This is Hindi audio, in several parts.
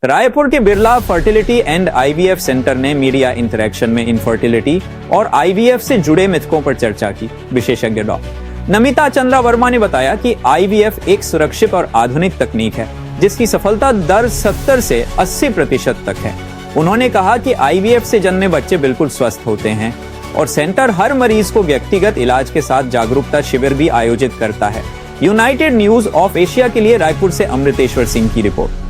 रायपुर के Birla fertility and IVF centre ने मीडिया इंटरेक्शन में इनफर्टिलिटी और आईवीएफ से जुड़े मिथकों पर चर्चा की। विशेषज्ञ डॉक्टर नमिता चंद्रा वर्मा ने बताया कि आईवीएफ एक सुरक्षित और आधुनिक तकनीक है जिसकी सफलता दर 70 से 80% तक है। उन्होंने कहा कि आईवीएफ से जन्मे बच्चे बिल्कुल स्वस्थ होते हैं और सेंटर हर मरीज को व्यक्तिगत इलाज के साथ जागरूकता शिविर भी आयोजित करता है। यूनाइटेड न्यूज ऑफ एशिया के लिए रायपुर से अमृतेश्वर सिंह की रिपोर्ट।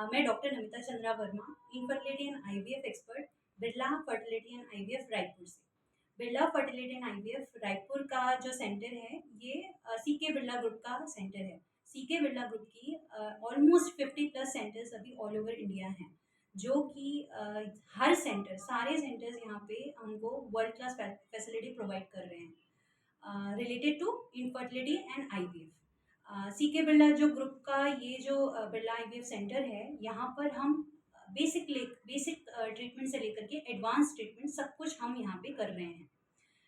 मैं doctor Namita Chandra Verma, infertility and IVF expert, Birla fertility and IVF Raipur से। Birla fertility and IVF Raipur का जो सेंटर है ये सीके बिरला ग्रुप का सेंटर है। सीके बिरला ग्रुप की ऑलमोस्ट 50+ सेंटर्स अभी ऑल ओवर इंडिया हैं, जो कि हर सेंटर, सारे सेंटर्स यहाँ पे हमको वर्ल्ड क्लास फैसिलिटी प्रोवाइड कर रहे हैं related to infertility and IVF. CK Birla जो ग्रुप का ये जो बिरला आईवीएफ सेंटर है, यहाँ पर हम बेसिक ट्रीटमेंट से लेकर के एडवांस ट्रीटमेंट सब कुछ हम यहाँ पे कर रहे हैं।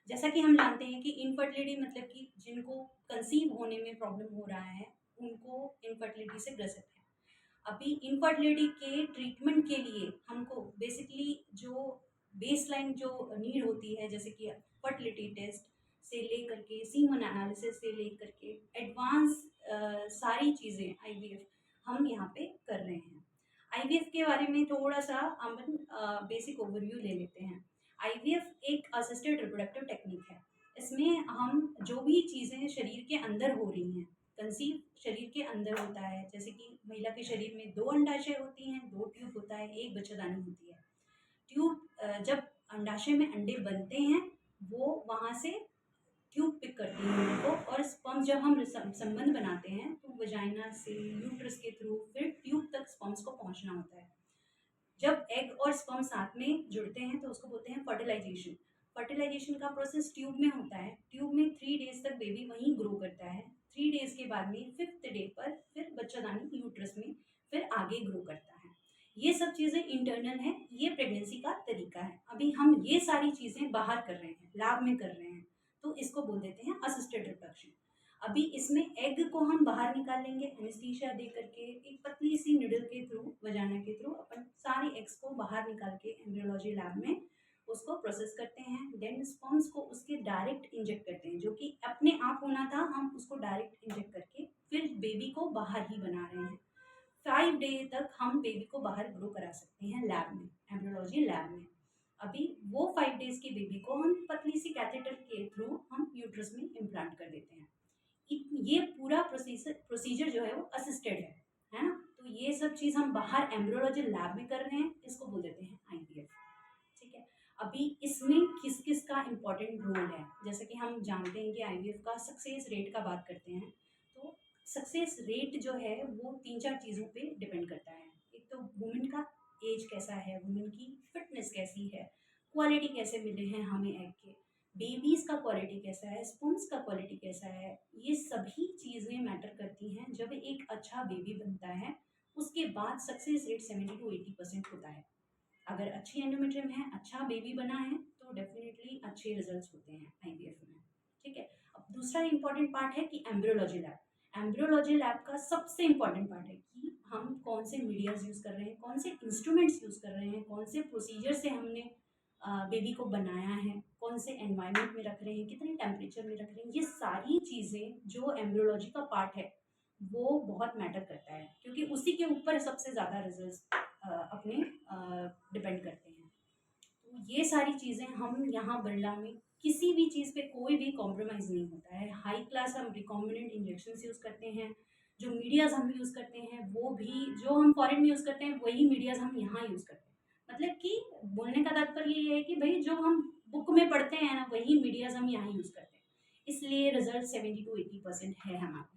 जैसा कि हम जानते हैं कि इनफर्टिलिटी मतलब कि जिनको कंसीव होने में प्रॉब्लम हो रहा है उनको इनफर्टिलिटी से ग्रसित है। अभी इनफर्टिलिटी के ट्रीटमेंट के लिए हमको बेसिकली जो बेसलाइन जो नीड होती है, जैसे कि फर्टिलिटी टेस्ट से लेकर के सीमन एनालिसिस से लेकर के एडवांस सारी चीज़ें आईवीएफ हम यहाँ पे कर रहे हैं। आईवीएफ के बारे में थोड़ा सा हम बेसिक ओवरव्यू ले लेते हैं। आईवीएफ एक असिस्टेड रिप्रोडक्टिव टेक्निक है। इसमें हम जो भी चीज़ें शरीर के अंदर हो रही हैं, कंसीव शरीर के अंदर होता है, जैसे कि महिला के शरीर में 2 अंडाशय होती हैं, 2 ट्यूब होता है, 1 बच्चादानी होती है। ट्यूब जब अंडाशय में अंडे बनते हैं वो वहाँ से ट्यूब पिक करती है उनको, और स्पर्म जब हम संबंध बनाते हैं तो वजाइना से यूट्रस के थ्रू फिर ट्यूब तक स्पर्म्स को पहुंचना होता है। जब एग और स्पर्म साथ में जुड़ते हैं तो उसको बोलते हैं फर्टिलाइजेशन। फर्टिलाइजेशन का प्रोसेस ट्यूब में होता है। ट्यूब में 3 डेज तक बेबी वहीं ग्रो करता है। 3 डेज के बाद में 5th डे पर फिर बच्चादानी यूट्रस में फिर आगे ग्रो करता है। ये सब चीज़ें इंटरनल हैं, ये प्रेगनेंसी का तरीका है। अभी हम ये सारी चीज़ें बाहर कर रहे हैं, लैब में कर रहे हैं, तो इसको बोल देते हैं असिस्टेड रिप्रोडक्शन। अभी इसमें एग को हम बाहर निकाल लेंगे एनेस्थीसिया दे करके, एक पतली सी निडल के थ्रू, वजाना के थ्रू अपन सारे एग्स को बाहर निकाल के एम्ब्रियोलॉजी लैब में उसको प्रोसेस करते हैं। देन स्पर्म्स को उसके डायरेक्ट इंजेक्ट करते हैं, जो कि अपने आप होना था, हम उसको डायरेक्ट इंजेक्ट करके फिर बेबी को बाहर ही बना रहे हैं। 5 डे तक हम बेबी को बाहर ग्रो करा सकते हैं लैब में, एम्ब्रियोलॉजी लैब में। अभी वो 5 डेज की बेबी को हम पतली सी कैथेटर के थ्रू हम यूट्रस में इम्प्लांट कर देते हैं। ये पूरा प्रोसीजर जो है वो असिस्टेड है ना। तो ये सब चीज़ हम बाहर एम्ब्रियोलॉजी लैब में कर रहे हैं, इसको बोल देते हैं आईवीएफ। ठीक है। अभी इसमें किस किस का इम्पोर्टेंट रोल है, जैसे कि हम जानते हैं कि आईवीएफ का सक्सेस रेट का बात करते हैं, तो सक्सेस रेट जो है वो 3-4 चीज़ों पे डिपेंड करता है। एक तो वुमेन का एज कैसा है, वुमेन की फिटनेस कैसी है, क्वालिटी कैसे मिले हैं हमें एग के, बेबीज़ का क्वालिटी कैसा है, स्पर्म्स का क्वालिटी कैसा है, ये सभी चीज़ें मैटर करती हैं। जब एक अच्छा बेबी बनता है उसके बाद सक्सेस रेट 70 to 80% होता है। अगर अच्छी एंडोमेट्रियम है, अच्छा बेबी बना है, तो डेफिनेटली अच्छे रिजल्ट्स होते हैं आईवीएफ में। ठीक है। अब दूसरा इंपॉर्टेंट पार्ट है कि एम्ब्रियोलॉजी लैब। एम्ब्रियोलॉजी लैब का सबसे इंपॉर्टेंट पार्ट है कि हम कौन से मीडियाज यूज़ कर रहे हैं, कौन से इंस्ट्रूमेंट्स यूज़ कर रहे हैं, कौन से प्रोसीजर से हमने बेबी को बनाया है, कौन से एनवायरनमेंट में रख रहे हैं, कितने टेम्परेचर में रख रहे हैं। ये सारी चीज़ें जो एम्ब्रियोलॉजी का पार्ट है वो बहुत मैटर करता है, क्योंकि उसी के ऊपर सबसे ज़्यादा रिजल्ट्स अपने डिपेंड करते हैं। तो ये सारी चीज़ें हम यहाँ बिरला में किसी भी चीज़ पे कोई भी कॉम्प्रोमाइज़ नहीं होता है। हाई क्लास हम रिकॉम्बिनेंट इंजेक्शन यूज़ करते हैं। जो मीडियाज़ हम यूज़ करते हैं वो भी जो हम फॉरेन में यूज़ करते हैं वही मीडियाज़ हम यहाँ यूज़ करते हैं। मतलब कि बोलने का तात्पर्य ये है कि भाई जो हम बुक में पढ़ते हैं ना, वही मीडियाज़ हम यहाँ यूज़ करते हैं। इसलिए रिजल्ट 70 to 80% है हमारा।